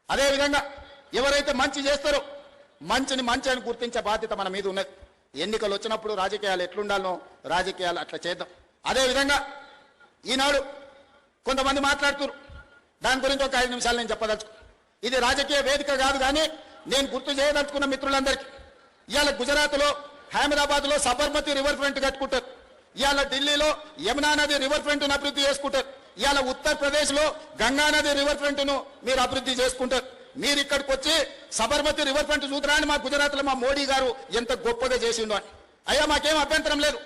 అదేవిధంగా ఎవరైతే మంచి చేస్తారో మంచిని మంచి అని గుర్తించే బాధ్యత మన మీద ఉన్నది. ఎన్నికలు వచ్చినప్పుడు రాజకీయాలు ఎట్లుండాలనో రాజకీయాలు అట్లా చేద్దాం. అదేవిధంగా ఈనాడు కొంతమంది మాట్లాడుతున్నారు, దాని గురించి ఒక 5 నిమిషాలు నేను చెప్పదలుచుకున్నాను. ఇది రాజకీయ వేదిక కాదు, కానీ నేను గుర్తు చేయదలుచుకున్న మిత్రులందరికీ, ఇవాళ గుజరాత్లో హైదరాబాద్లో సబర్మతి రివర్ ఫ్రంట్ కట్టుకుంటారు, ఇవాళ ఢిల్లీలో యమునా నది రివర్ ఫ్రంట్ను అభివృద్ధి చేసుకుంటారు, ఇవాళ ఉత్తరప్రదేశ్లో గంగా నది రివర్ ఫ్రంట్ను మీరు అభివృద్ధి చేసుకుంటారు. మీరు ఇక్కడికి వచ్చి సబర్మతి రివర్ ఫ్రంట్ చూద్దారని మా గుజరాత్లో మా మోడీ గారు ఎంత గొప్పగా చేసిండు అని. అయ్యా మాకేం అభ్యంతరం లేదు,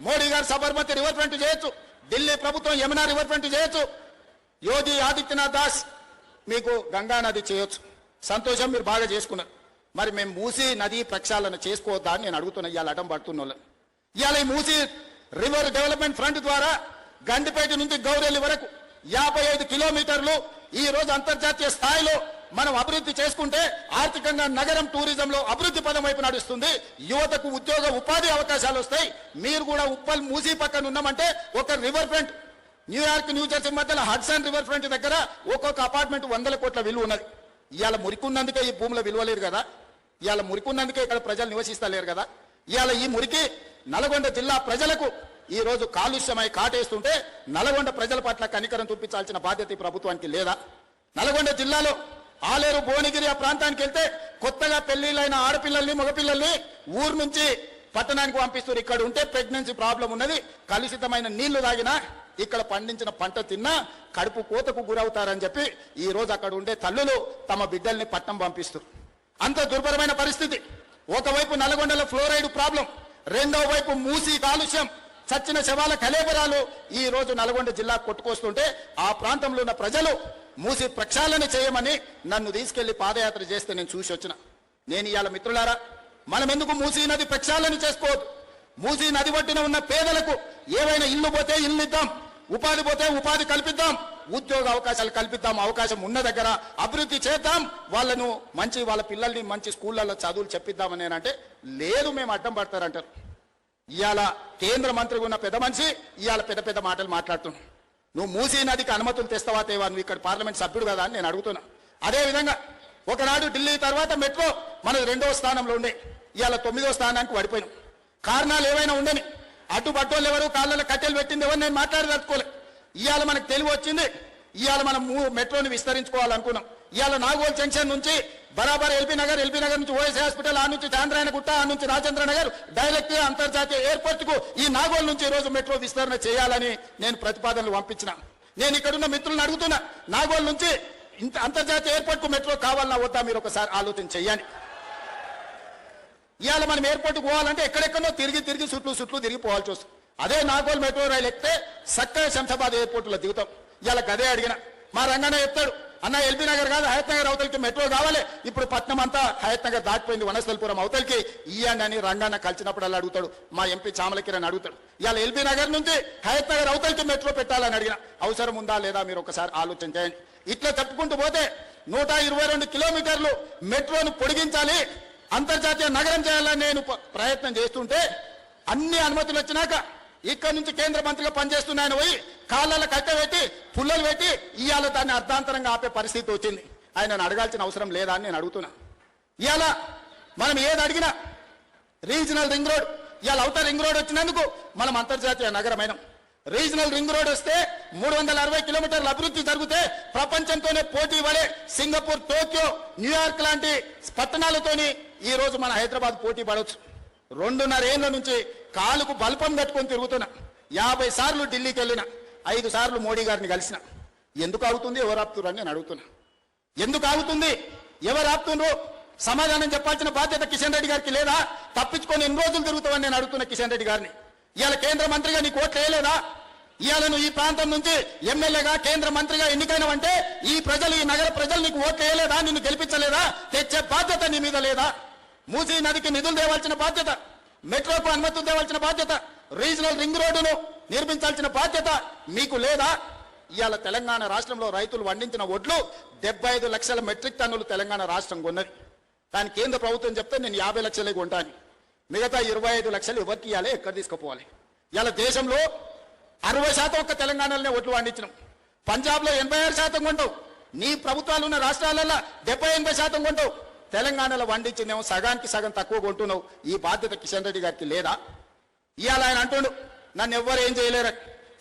మోడీ గారు సబర్మతి రివర్ ఫ్రంట్ చేయొచ్చు, ఢిల్లీ ప్రభుత్వం యమునా రివర్ ఫ్రంట్ చేయొచ్చు, యోగి ఆదిత్యనాథ్ దాస్ మీకు గంగా నది చేయొచ్చు. సంతోషం, మీరు బాగా చేసుకున్నారు. మరి మేము మూసీ నది ప్రక్షాళన చేసుకోవద్దా అని నేను అడుగుతున్నా. ఇవాళ అడ్డం పడుతున్న వాళ్ళు, ఇవాళ ఈ మూసీ రివర్ డెవలప్మెంట్ ఫ్రంట్ ద్వారా గండిపేట నుంచి గౌరెల్లి వరకు 55 కిలోమీటర్లు ఈ రోజు అంతర్జాతీయ స్థాయిలో మనం అభివృద్ధి చేసుకుంటే ఆర్థికంగా నగరం టూరిజంలో అభివృద్ధి పదం వైపు నడుస్తుంది, యువతకు ఉద్యోగ ఉపాధి అవకాశాలు వస్తాయి. మీరు కూడా ఉప్పల్ మూసీ పక్కన ఉన్నామంటే ఒక రివర్ ఫ్రంట్, న్యూయార్క్ న్యూజెర్సీ మధ్యలో హడ్సన్ రివర్ ఫ్రంట్ దగ్గర ఒక్కొక్క అపార్ట్మెంట్ 100 కోట్ల విలువ ఉన్నది. ఇవాళ మురికున్నందుకే ఈ భూమిలో విలువలేరు కదా, ఇవాళ మురికున్నందుకే ఇక్కడ ప్రజలు నివసిస్తలేరు కదా. ఇవాళ ఈ మురికి నల్గొండ జిల్లా ప్రజలకు ఈ రోజు కాలుష్యమై కాటేస్తుంటే నల్గొండ ప్రజల పట్ల కనికరం చూపించాల్సిన బాధ్యత ఈ ప్రభుత్వానికి లేదా? నల్గొండ జిల్లాలో ఆలేరు భువనగిరి ఆ ప్రాంతానికి వెళ్తే కొత్తగా పెళ్లిళ్ళైన ఆడపిల్లల్ని మగపిల్లల్ని ఊరు నుంచి పట్టణానికి పంపిస్తారు. ఇక్కడ ఉంటే ప్రెగ్నెన్సీ ప్రాబ్లం ఉన్నది, కలుషితమైన నీళ్లు తాగినా ఇక్కడ పండించిన పంట తిన్నా కడుపు కోతకు గురవుతారని చెప్పి ఈ రోజు అక్కడ ఉండే తల్లులు తమ బిడ్డల్ని పట్టణం పంపిస్తారు. అంత దుర్భరమైన పరిస్థితి. ఒకవైపు నల్గొండలో ఫ్లోరైడ్ ప్రాబ్లం, రెండో వైపు మూసీ కాలుష్యం, చచ్చిన శవాల కలేబరాలు ఈ రోజు నల్గొండ జిల్లా కొట్టుకొస్తుంటే ఆ ప్రాంతంలో ఉన్న ప్రజలు మూసీ ప్రక్షాళన చేయమని నన్ను తీసుకెళ్లి పాదయాత్ర చేస్తే నేను చూసి వచ్చిన. నేను ఇవాళ మిత్రులారా, మనం ఎందుకు మూసీ నది ప్రక్షాళన చేసుకోవద్దు? మూసీ నది ఒడ్డున ఉన్న పేదలకు ఏవైనా ఇల్లు పోతే ఇల్లు ఇద్దాం, ఉపాధి పోతే ఉపాధి కల్పిద్దాం, ఉద్యోగ అవకాశాలు కల్పిద్దాం, అవకాశం ఉన్న దగ్గర అభివృద్ధి చేద్దాం, వాళ్ళను మంచి వాళ్ళ పిల్లల్ని మంచి స్కూళ్ళల్లో చదువులు చెప్పిద్దామని నేనంటే లేదు, మేము అడ్డం పడతారంటారు. ఇవాళ కేంద్ర మంత్రిగా ఉన్న పెద్ద మనిషి ఇవాళ పెద్ద పెద్ద మాటలు మాట్లాడుతున్నావు. నువ్వు మూసీ నదికి అనుమతులు తెస్తావా తేవా? నువ్వు ఇక్కడ పార్లమెంట్ సభ్యుడు కదా అని నేను అడుగుతున్నా. అదేవిధంగా ఒకనాడు ఢిల్లీ తర్వాత మెట్రో మనది 2వ స్థానంలో ఉండే, ఇవాళ 9వ స్థానానికి పడిపోయినాం. కారణాలు ఏవైనా ఉండని, అడ్డుపట్టోళ్ళు ఎవరు, కాళ్ళలో కట్టెలు పెట్టింది ఎవరు, నేను మాట్లాడదలుచుకోలే. ఇవాళ మనకు తెలివి వచ్చింది, ఇవాళ మనం మెట్రోని విస్తరించుకోవాలనుకున్నాం. ఇవాళ నాగోల్ జంక్షన్ నుంచి బరాబర్ ఎల్బీ నగర్ నుంచి ఓఎస్ హాస్పిటల్, ఆ నుంచి చాంద్రాయణ గుట్ట, ఆ నుంచి రాజేంద్ర నగర్ డైరెక్ట్ అంతర్జాతీయ ఎయిర్పోర్ట్ కు ఈ నాగోల్ నుంచి ఈ రోజు మెట్రో విస్తరణ చేయాలని నేను ప్రతిపాదనలు పంపించిన. నేను ఇక్కడున్న మిత్రులను అడుగుతున్నా, నాగోల్ నుంచి అంతర్జాతీయ ఎయిర్పోర్ట్ కు మెట్రో కావాలన్నా వద్దా? మీరు ఒకసారి ఆలోచన చెయ్యాలి. ఇవాళ మనం ఎయిర్పోర్ట్ పోవాలంటే ఎక్కడెక్కడో తిరిగి చుట్లు తిరిగి పోవాల్సి వస్తుంది. అదే నాగోల్ మెట్రో రైలు ఎక్కితే చక్కగా శంషాబాద్ ఎయిర్పోర్ట్ లో దిగుతాం. ఇవాళ గదే అడిగిన మా రంగన్న చెప్తాడు, అన్న ఎల్బీ నగర్ కాదు హయత్ నగర్ అవతలికి మెట్రో కావాలి. ఇప్పుడు పట్నం అంతా హయత్ నగర్ దాటిపోయింది, వనస్థలపురం అవతలికి ఇయ్యండి అని రంగన్న కలిసినప్పుడు అలా అడుగుతాడు. మా ఎంపీ చామలకిరణ్ అడుగుతాడు, ఇవాళ ఎల్బీ నగర్ నుంచి హయత్ నగర్ అవతలికి మెట్రో పెట్టాలని అడిగిన. అవసరం ఉందా లేదా మీరు ఒకసారి ఆలోచన చేయండి. ఇట్లా చెప్పుకుంటూ పోతే 122 కిలోమీటర్లు మెట్రోను పొడిగించాలి, అంతర్జాతీయ నగరం చేయాలని నేను ప్రయత్నం చేస్తుంటే అన్ని అనుమతులు వచ్చినాక ఇక్కడ నుంచి కేంద్ర మంత్రిగా పనిచేస్తున్న ఆయన పోయి కాళ్ళలో కట్టెపెట్టి పుల్లలు పెట్టి ఇవాళ దాన్ని అర్ధాంతరంగా ఆపే పరిస్థితి వచ్చింది. ఆయనను అడగాల్సిన అవసరం లేదా అని నేను అడుగుతున్నా. ఇవాళ మనం ఏది అడిగినా రీజనల్ రింగ్ రోడ్, ఇవాళ ఔటర్ రింగ్ రోడ్ వచ్చినందుకు మనం అంతర్జాతీయ నగరమైనాం. రీజనల్ రింగ్ రోడ్ వస్తే 360 కిలోమీటర్ల అభివృద్ధి జరిగితే ప్రపంచంతోనే పోటీ పడే సింగపూర్, టోక్యో, న్యూయార్క్ లాంటి పట్టణాలతోని ఈ రోజు మన హైదరాబాద్ పోటీ పడవచ్చు. 2.5 ఏళ్ల నుంచి కాలుకు బల్పం కట్టుకొని తిరుగుతున్నా. 50 సార్లు ఢిల్లీకి వెళ్ళిన, 5 సార్లు మోడీ గారిని కలిసిన. ఎందుకు ఆగుతుంది, ఎవరు ఆపుతున్నారు అని నేను అడుగుతున్నా. ఎందుకు ఆగుతుంది, ఎవరు ఆపుతుండ్రు? సమాధానం చెప్పాల్సిన బాధ్యత కిషన్ రెడ్డి గారికి లేదా? తప్పించుకొని ఎన్ని రోజులు తిరుగుతావని నేను అడుగుతున్నా కిషన్ రెడ్డి గారిని. ఇవాళ కేంద్ర మంత్రిగా నీకు ఓట్లు వేయలేదా? ఇవాళ నువ్వు ఈ ప్రాంతం నుంచి ఎమ్మెల్యేగా కేంద్ర మంత్రిగా ఎన్నికైనవంటే ఈ ప్రజలు, ఈ నగర ప్రజలు నీకు ఓట్లు వేయలేదా? నిన్ను గెలిపించలేదా? తెచ్చే బాధ్యత నీ మీద లేదా? మూసీ నదికి నిధులు తేవాల్సిన బాధ్యత, మెట్రోకు అనుమతులు తేవాల్సిన బాధ్యత, రీజనల్ రింగ్ రోడ్డును నిర్మించాల్సిన బాధ్యత మీకు లేదా? ఇవాళ తెలంగాణ రాష్ట్రంలో రైతులు పండించిన వడ్లు 75 లక్షల మెట్రిక్ టన్నులు తెలంగాణ రాష్ట్రం కొన్నది. దాని కేంద్ర ప్రభుత్వం చెప్తే నేను 50 లక్షలే కొంటాను, మిగతా 25 లక్షలు ఎవరికి ఇవ్వాలి, ఎక్కడ తీసుకుపోవాలి? ఇవాళ దేశంలో 60% ఒక్క తెలంగాణలోనే వడ్లు పండించినాం. పంజాబ్లో 86% కొంటావు, నీ ప్రభుత్వాలు ఉన్న రాష్ట్రాలలో 70-80% కొంటావు, తెలంగాణలో వండించిందేమో సగానికి సగం తక్కువ కొంటున్నావు. ఈ బాధ్యత కిషన్ రెడ్డి గారికి లేదా? ఇవాళ ఆయన అంటుండు నన్ను ఎవ్వరు ఏం చేయలేరు.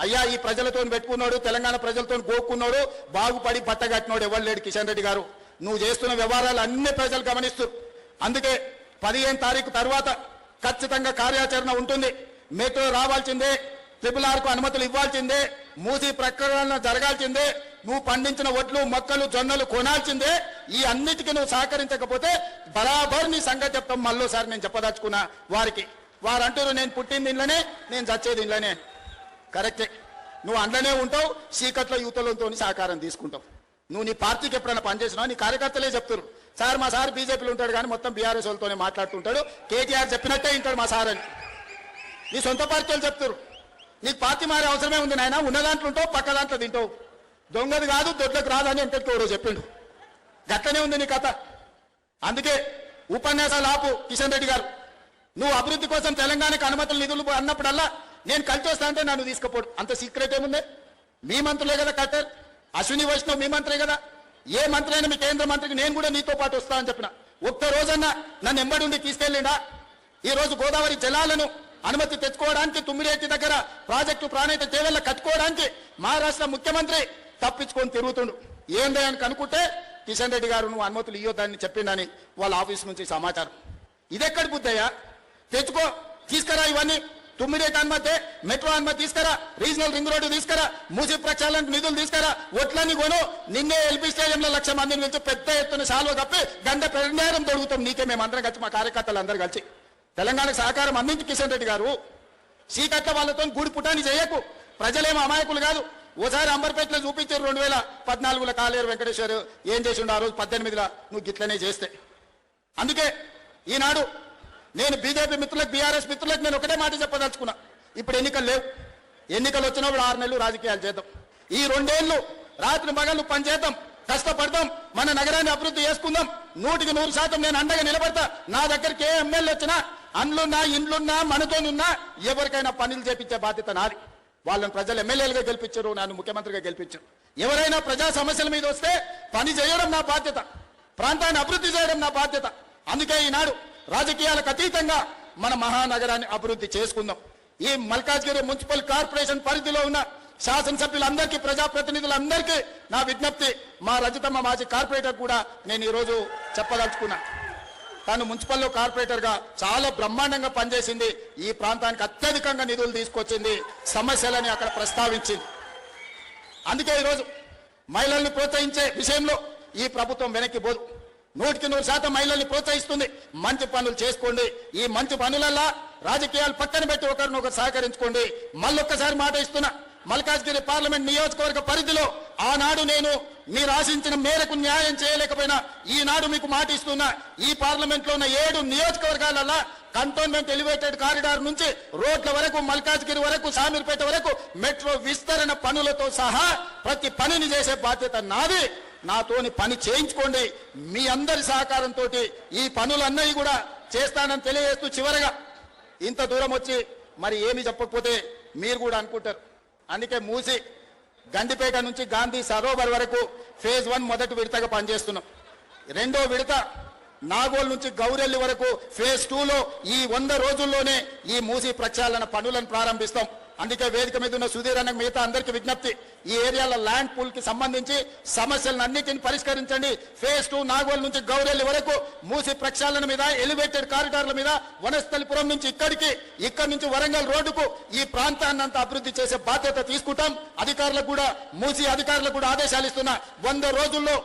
అయ్యా ఈ ప్రజలతో పెట్టుకున్నాడు, తెలంగాణ ప్రజలతో గోక్కున్నాడు, బాగుపడి బట్టగట్టినాడు ఎవరు లేడు కిషన్ రెడ్డి గారు. నువ్వు చేస్తున్న వ్యవహారాలు అన్ని ప్రజలు గమనిస్తూ, అందుకే 15 తారీఖు తర్వాత ఖచ్చితంగా కార్యాచరణ ఉంటుంది. మెట్రో రావాల్సిందే, RRRకు అనుమతులు ఇవ్వాల్సిందే, మూసి ప్రకటన జరగాల్సిందే, నువ్వు పండించిన ఒడ్లు మొక్కలు జొన్నలు కొనాల్సిందే. ఈ అన్నిటికీ నువ్వు సహకరించకపోతే బరాబర్ నీ సంగతి చెప్తాం. మళ్ళోసారి నేను చెప్పదలుచుకున్నా వారికి. వారు అంటారు నేను పుట్టింది ఇంట్లోనే, నేను చచ్చేది ఇంట్లోనే. కరెక్టే, నువ్వు అందులోనే ఉంటావు, చీకట్లో యువతలతో సహకారం తీసుకుంటావు. నువ్వు నీ పార్టీకి ఎప్పుడైనా పనిచేసినావు, నీ కార్యకర్తలే చెప్తారు సార్ మా సార్ బీజేపీలో ఉంటాడు కానీ మొత్తం బీఆర్ఎస్ వాళ్ళతోనే మాట్లాడుతుంటాడు, కేటీఆర్ చెప్పినట్టే వింటాడు మా సార్ అని నీ సొంత పార్టీ వాళ్ళు చెప్తారు. నీకు పార్టీ మారే అవసరమే ఉంది నాయన, ఉన్న దాంట్లో ఉంటావు, పక్క దాంట్లో తింటావు. దొంగది కాదు దొడ్లకు రాదని ఎంతటికి ఎవరో చెప్పిండు. గట్లనే ఉంది నీ కథ. అందుకే ఉపన్యాసాలు ఆపు కిషన్ రెడ్డి గారు. నువ్వు అభివృద్ధి కోసం తెలంగాణకు అనుమతులు నిధులు అన్నప్పుడల్లా నేను కలిసి వస్తా అంటే నన్ను తీసుకుపోడు. అంత సీక్రెట్ ఏముంది? మీ మంత్రులే కదా కట్టారు, అశ్విని వైష్ణవ్ మీ మంత్రే కదా. ఏ మంత్రి అయినా మీ కేంద్ర మంత్రికి నేను కూడా నీతో పాటు వస్తా అని చెప్పిన. ఒక్క రోజన్నా నన్ను ఎంబడి ఉండి తీసుకెళ్ళిండా? ఈ రోజు గోదావరి జలాలను అనుమతి తెచ్చుకోవడానికి తుమ్మిరేటి దగ్గర ప్రాజెక్టు ప్రాణహిత చేవెళ్ళ కట్టుకోవడానికి మహారాష్ట్ర ముఖ్యమంత్రి తప్పించుకొని తిరుగుతుండు. ఏందే అని కనుక్కుంటే కిషన్ రెడ్డి గారు నువ్వు అనుమతులు ఇవ్వద్దని చెప్పిండని వాళ్ళ ఆఫీస్ నుంచి సమాచారం. ఇదెక్కడి బుద్ధయ్యా? తెచ్చుకో, తీసుకురా ఇవన్నీ. తుమ్మిరేటి అనుమతి, మెట్రో అనుమతి తీసుకురా, రీజనల్ రింగ్ రోడ్డు తీసుకురా, మూసి ప్రక్షాళనకు నిధులు తీసుకురా, ఒట్లని కొను. నిన్నే ఎల్పీ స్టేడియంలో 1,00,000 మందిని పిలిచి పెద్ద ఎత్తున సాల్వ కప్పి గంట పెండారం తొడుగుతాం నీకే. మేమందరం కలిసి మా కార్యకర్తలు అందరూ కలిసి తెలంగాణకు సహకారం అందించి కిషన్ రెడ్డి గారు సీకట్ల వాళ్ళతో గూడి పుటాన్ని చేయకు. ప్రజలేమో అమాయకులు కాదు. ఓసారి అంబర్పేటలో చూపించారు 2014లో కాలేరు వెంకటేశ్వర్ ఏం చేసిండు ఆ రోజు 18లో నువ్వు గిట్లనే చేస్తే. అందుకే ఈనాడు నేను బీజేపీ మిత్రులకు బీఆర్ఎస్ మిత్రులకు నేను ఒకటే మాట చెప్పదలుచుకున్నా. ఇప్పుడు ఎన్నికలు లేవు, ఎన్నికలు వచ్చినప్పుడు 6 నెలలు రాజకీయాలు చేద్దాం. ఈ 2 ఏళ్ళు రాత్రి మగళ్ళు పని చేద్దాం, కష్టపడదాం, మన నగరాన్ని అభివృద్ధి చేసుకుందాం. 100% నేను అండగా నిలబడతా. నా దగ్గరికి ఏ ఎమ్మెల్యే వచ్చినా, అండ్లున్నా ఇండ్లున్నా మనతోనున్నా ఎవరికైనా పనులు చేపించే బాధ్యత నాది. వాళ్ళని ప్రజలు ఎమ్మెల్యేలుగా గెలిపించారు, నన్ను ముఖ్యమంత్రిగా గెలిపించారు. ఎవరైనా ప్రజా సమస్యల మీద వస్తే పని చేయడం నా బాధ్యత, ప్రాంతాన్ని అభివృద్ధి చేయడం నా బాధ్యత. అందుకే ఈనాడు రాజకీయాలకు అతీతంగా మన మహానగరాన్ని అభివృద్ధి చేసుకుందాం. ఈ మల్కాజ్గిరి మున్సిపల్ కార్పొరేషన్ పరిధిలో ఉన్న శాసనసభ్యులందరికీ, ప్రజాప్రతినిధులందరికీ నా విజ్ఞప్తి, మా రజతమ్మ మాజీ కార్పొరేటర్ కూడా నేను ఈరోజు చెప్పదలుచుకున్నా. తాను మున్సిపల్లో కార్పొరేటర్గా చాలా బ్రహ్మాండంగా పనిచేసింది, ఈ ప్రాంతానికి అత్యధికంగా నిధులు తీసుకొచ్చింది, సమస్యలని అక్కడ ప్రస్తావించింది. అందుకే ఈరోజు మహిళల్ని ప్రోత్సహించే విషయంలో ఈ ప్రభుత్వం వెనక్కి పోదు. 100% మహిళల్ని ప్రోత్సహిస్తుంది. మంచి పనులు చేసుకోండి. ఈ మంచి పనులల్లా రాజకీయాలు పక్కన పెట్టి ఒకరినొకరు సహకరించుకోండి. మళ్ళొక్కసారి మాట ఇస్తున్నా, మల్కాజ్గిరి పార్లమెంట్ నియోజకవర్గ పరిధిలో ఆనాడు నేను మీరు ఆశించిన మేరకు న్యాయం చేయలేకపోయినా ఈనాడు మీకు మాట ఇస్తున్నా. ఈ పార్లమెంట్ లో ఉన్న 7 నియోజకవర్గాలలో కంటోన్మెంట్ ఎలివేటెడ్ కారిడార్ నుంచి రోడ్ల వరకు, మల్కాజ్గిరి వరకు, సామీర్పేట వరకు మెట్రో విస్తరణ పనులతో సహా ప్రతి పనిని చేసే బాధ్యత నాది. నాతోని పని చేయించుకోండి. మీ అందరి సహకారంతో ఈ పనులన్నీ కూడా చేస్తానని తెలియజేస్తూ, చివరగా ఇంత దూరం వచ్చి మరి ఏమి చెప్పకపోతే మీరు కూడా అనుకుంటారు. అందుకే మూసి గండిపేట నుంచి గాంధీ సరోవర్ వరకు ఫేజ్ 1 మొదటి విడతగా పనిచేస్తున్నాం. 2వ విడత నాగోల్ నుంచి గౌరెల్లి వరకు ఫేజ్ 2లో ఈ 100 రోజుల్లోనే ఈ మూసి ప్రక్షాళన పనులను ప్రారంభిస్తాం. అందుకే వేదిక మీద ఉన్న సుధీర్ అన్న మిగతా అందరికీ విజ్ఞప్తి, ఈ ఏరియాల ల్యాండ్ పూల్ కి సంబంధించి సమస్యలను అన్నిటిని పరిష్కరించండి. ఫేజ్ 2 నాగోల్ నుంచి గౌరెల్లి వరకు మూసి ప్రక్షాళన మీద, ఎలివేటెడ్ కారిడార్ల మీద, వనస్థలిపురం నుంచి ఇక్కడి నుంచి వరంగల్ రోడ్డుకు ఈ ప్రాంతాన్ని అంతా అభివృద్ధి చేసే బాధ్యత తీసుకుంటాం. అధికారులకు కూడా, మూసి అధికారులకు కూడా ఆదేశాలు ఇస్తున్నా. 100 రోజుల్లో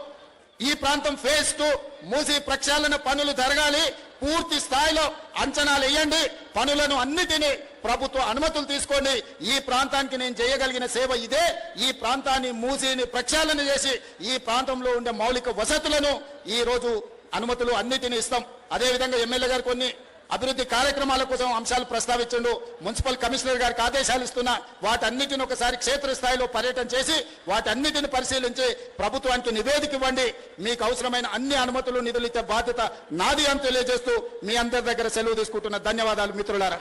ఈ ప్రాంతం ఫేజ్ 2 మూసి ప్రక్షాళన పనులు జరగాలి. పూర్తి స్థాయిలో అంచనాలు వేయండి. పనులను అన్నిటినీ ప్రభుత్వ అనుమతులు తీసుకోండి. ఈ ప్రాంతానికి నేను చేయగలిగిన సేవ ఇదే. ఈ ప్రాంతాన్ని మూసిని ప్రక్షాళన చేసి ఈ ప్రాంతంలో ఉండే మౌలిక వసతులను ఈ రోజు అనుమతులు అన్నిటినీ ఇస్తాం. అదేవిధంగా ఎమ్మెల్యే గారు కొన్ని అభివృద్ధి కార్యక్రమాల కోసం అంశాలు ప్రస్తావించండు. మున్సిపల్ కమిషనర్ గారికి ఆదేశాలు ఇస్తున్నా. వాటన్నిటిని ఒకసారి క్షేత్రస్థాయిలో పర్యటన చేసి వాటన్నిటిని పరిశీలించి ప్రభుత్వానికి నివేదిక ఇవ్వండి. మీకు అవసరమైన అన్ని అనుమతులు, నిధులు ఇచ్చే బాధ్యత నాది అని తెలియజేస్తూ మీ అందరి దగ్గర సెలవు తీసుకుంటున్న. ధన్యవాదాలు మిత్రులారా.